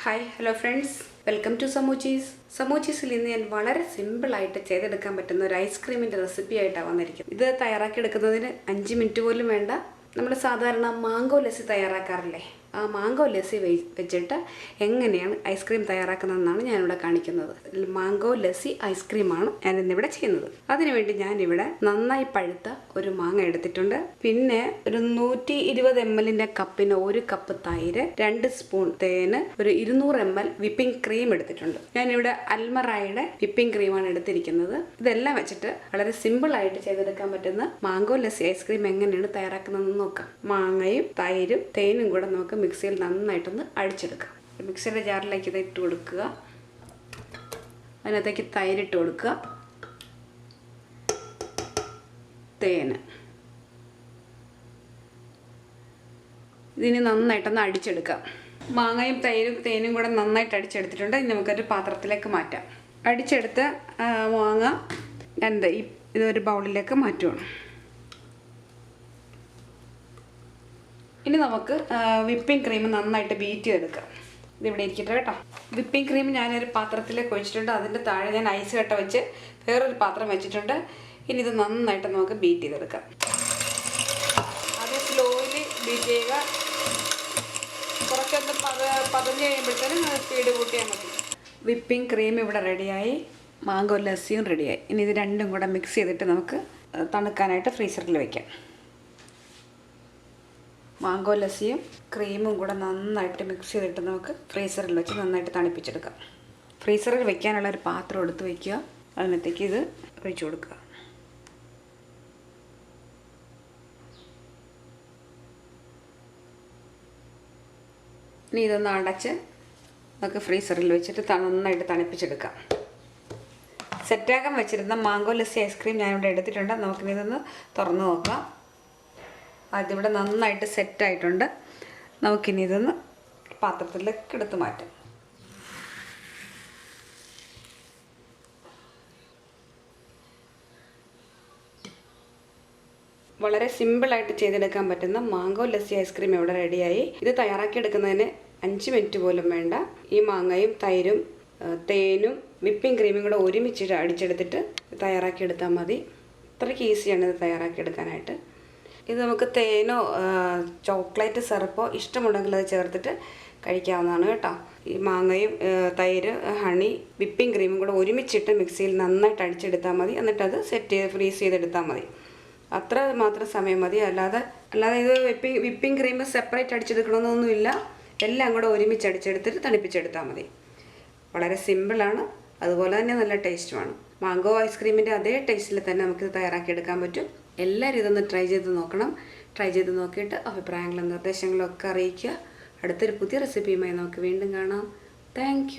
Hi, hello friends. Welcome to Samoochis. സമൂച്ചീസിൽ ഇന്ന് ഞാൻ വളരെ സിമ്പിളായിട്ട് ചെയ്തെടുക്കാൻ പറ്റുന്ന ഒരു ഐസ്ക്രീമിൻ്റെ റെസിപ്പി ആയിട്ടാണ് വന്നിരിക്കുന്നത്. ഇത് തയ്യാറാക്കിയെടുക്കുന്നതിന് 5 മിനിറ്റ് പോലും വേണ്ട. നമ്മൾ സാധാരണ മാംഗോ ലസ്സി തയ്യാറാക്കാറില്ലേ, ആ മാംഗോ ലസ്സി വെച്ചിട്ട് എങ്ങനെയാണ് ഐസ്ക്രീം തയ്യാറാക്കുന്നതെന്നാണ് ഞാനിവിടെ കാണിക്കുന്നത്. മാംഗോ ലസ്സി ഐസ്ക്രീമാണ് ഞാനിന്നിവിടെ ചെയ്യുന്നത്. അതിനുവേണ്ടി ഞാനിവിടെ നന്നായി പഴുത്ത ഒരു മാങ്ങ എടുത്തിട്ടുണ്ട്. പിന്നെ ഒരു 120 ml കപ്പിന് 1 കപ്പ് തൈര്, 2 സ്പൂൺ തേന്, ഒരു 200 ml വിപ്പിംഗ് ക്രീം എടുത്തിട്ടുണ്ട്. ഞാനിവിടെ അൽമറായുടെ വിപ്പിംഗ് ക്രീമാണ് എടുത്തിരിക്കുന്നത്. ഇതെല്ലാം വെച്ചിട്ട് വളരെ സിമ്പിളായിട്ട് ചെയ്തെടുക്കാൻ പറ്റുന്ന മാംഗോ ലസ്സി ഐസ്ക്രീം എങ്ങനെയാണ് തയ്യാറാക്കുന്നതെന്ന് നോക്കാം. മാങ്ങയും തൈരും തേനും കൂടെ നമുക്ക് മിക്സിയിൽ നന്നായിട്ടൊന്ന് അടിച്ചെടുക്കാം. മിക്സിയുടെ ജാറിലേക്ക് ഇത് ഇട്ട് കൊടുക്കുക. അതിനകത്തേക്ക് തൈരിട്ട് കൊടുക്കുക, തേന്. ഇതിന് നന്നായിട്ടൊന്ന് അടിച്ചെടുക്കാം. മാങ്ങയും തൈരും തേനും കൂടെ നന്നായിട്ട് അടിച്ചെടുത്തിട്ടുണ്ട്. ഇനി നമുക്കൊരു പാത്രത്തിലേക്ക് മാറ്റാം. അടിച്ചെടുത്ത മാങ്ങ ഇതൊരു ബൗളിലേക്ക് മാറ്റുകയാണ്. ഇനി നമുക്ക് വിപ്പിംഗ് ക്രീം നന്നായിട്ട് ബീറ്റ് ചെയ്തെടുക്കാം. ഇതിവിടെ ഇരിക്കട്ടെ കേട്ടോ. വിപ്പിംഗ് ക്രീം ഞാനൊരു പാത്രത്തിലേക്ക് ഒഴിച്ചിട്ടുണ്ട്. അതിൻ്റെ താഴെ ഞാൻ ഐസ് കട്ട വെച്ച് വേറൊരു പാത്രം വെച്ചിട്ടുണ്ട്. ഇനി ഇത് നന്നായിട്ട് നമുക്ക് ബീറ്റ് ചെയ്തെടുക്കാം. അത് സ്ലോലി ബീറ്റ് ചെയ്യുക. കുറച്ചൊന്ന് പതഞ്ഞ് കഴിയുമ്പോഴത്തേനും സ്പീഡ് കൂട്ടിയാൽ മതി. വിപ്പിംഗ് ക്രീം ഇവിടെ റെഡിയായി, മാംഗോ ലസ്സിയും റെഡിയായി. ഇനി ഇത് രണ്ടും കൂടെ മിക്സ് ചെയ്തിട്ട് നമുക്ക് തണുക്കാനായിട്ട് ഫ്രീസറിൽ വയ്ക്കാം. മാംഗോ ലസ്സിയും ക്രീമും കൂടെ നന്നായിട്ട് മിക്സ് ചെയ്തിട്ട് നമുക്ക് ഫ്രീസറിൽ വെച്ച് നന്നായിട്ട് തണുപ്പിച്ചെടുക്കാം. ഫ്രീസറിൽ വെക്കാനുള്ള ഒരു പാത്രം എടുത്ത് വയ്ക്കുക. അതിനകത്തേക്ക് ഇത് ഒഴിച്ചു കൊടുക്കുക. ഇനി ഇതൊന്ന് അടച്ച് നമുക്ക് ഫ്രീസറിൽ വെച്ചിട്ട് നന്നായിട്ട് തണുപ്പിച്ചെടുക്കാം. സെറ്റാക്കാൻ വെച്ചിരുന്ന മാംഗോ ലസ്സി ഐസ്ക്രീം ഞാനിവിടെ എടുത്തിട്ടുണ്ട്. നമുക്കിതൊന്ന് തുറന്ന് നോക്കാം. അതിവിടെ നന്നായിട്ട് സെറ്റായിട്ടുണ്ട്. നമുക്കിനി ഇതൊന്ന് പാത്രത്തിലേക്ക് എടുത്ത് മാറ്റാം. വളരെ സിമ്പിളായിട്ട് ചെയ്തെടുക്കാൻ പറ്റുന്ന മാംഗോ ലസ്സി ഐസ്ക്രീം ഇവിടെ റെഡിയായി. ഇത് തയ്യാറാക്കിയെടുക്കുന്നതിന് 5 മിനിറ്റ് പോലും വേണ്ട. ഈ മാങ്ങയും തൈരും തേനും വിപ്പിംഗ് ക്രീമും കൂടെ ഒരുമിച്ചിട്ട് അടിച്ചെടുത്തിട്ട് തയ്യാറാക്കിയെടുത്താൽ മതി. ഇത്രയ്ക്ക് ഈസിയാണ് ഇത് തയ്യാറാക്കിയെടുക്കാനായിട്ട്. ഇത് നമുക്ക് തേനോ ചോക്ലേറ്റ് സിറപ്പോ ഇഷ്ടമുണ്ടെങ്കിൽ അത് ചേർത്തിട്ട് കഴിക്കാവുന്നതാണ് കേട്ടോ. ഈ മാങ്ങയും തൈര്, ഹണി, വിപ്പിംഗ് ക്രീമും കൂടെ ഒരുമിച്ചിട്ട് മിക്സിയിൽ നന്നായിട്ട് അടിച്ചെടുത്താൽ മതി. എന്നിട്ടത് സെറ്റ് ചെയ്ത് ഫ്രീസ് ചെയ്തെടുത്താൽ മതി. അത്ര മാത്രം സമയം മതി. അല്ലാതെ ഇത് വിപ്പിംഗ് ക്രീം സെപ്പറേറ്റ് അടിച്ചെടുക്കണമെന്നൊന്നുമില്ല. എല്ലാം കൂടെ ഒരുമിച്ച് അടിച്ചെടുത്തിട്ട് തണുപ്പിച്ചെടുത്താൽ മതി. വളരെ സിമ്പിളാണ്, അതുപോലെ തന്നെ നല്ല ടേസ്റ്റുമാണ്. മാംഗോ ഐസ്ക്രീമിൻ്റെ അതേ ടേസ്റ്റിൽ തന്നെ നമുക്കിത് തയ്യാറാക്കിയെടുക്കാൻ പറ്റും. എല്ലാവരും ഇതൊന്ന് ട്രൈ ചെയ്ത് നോക്കണം. ട്രൈ ചെയ്ത് നോക്കിയിട്ട് അഭിപ്രായങ്ങളും നിർദ്ദേശങ്ങളും ഒക്കെ അറിയിക്കുക. അടുത്തൊരു പുതിയ റെസിപ്പിയുമായി നമുക്ക് വീണ്ടും കാണാം. താങ്ക്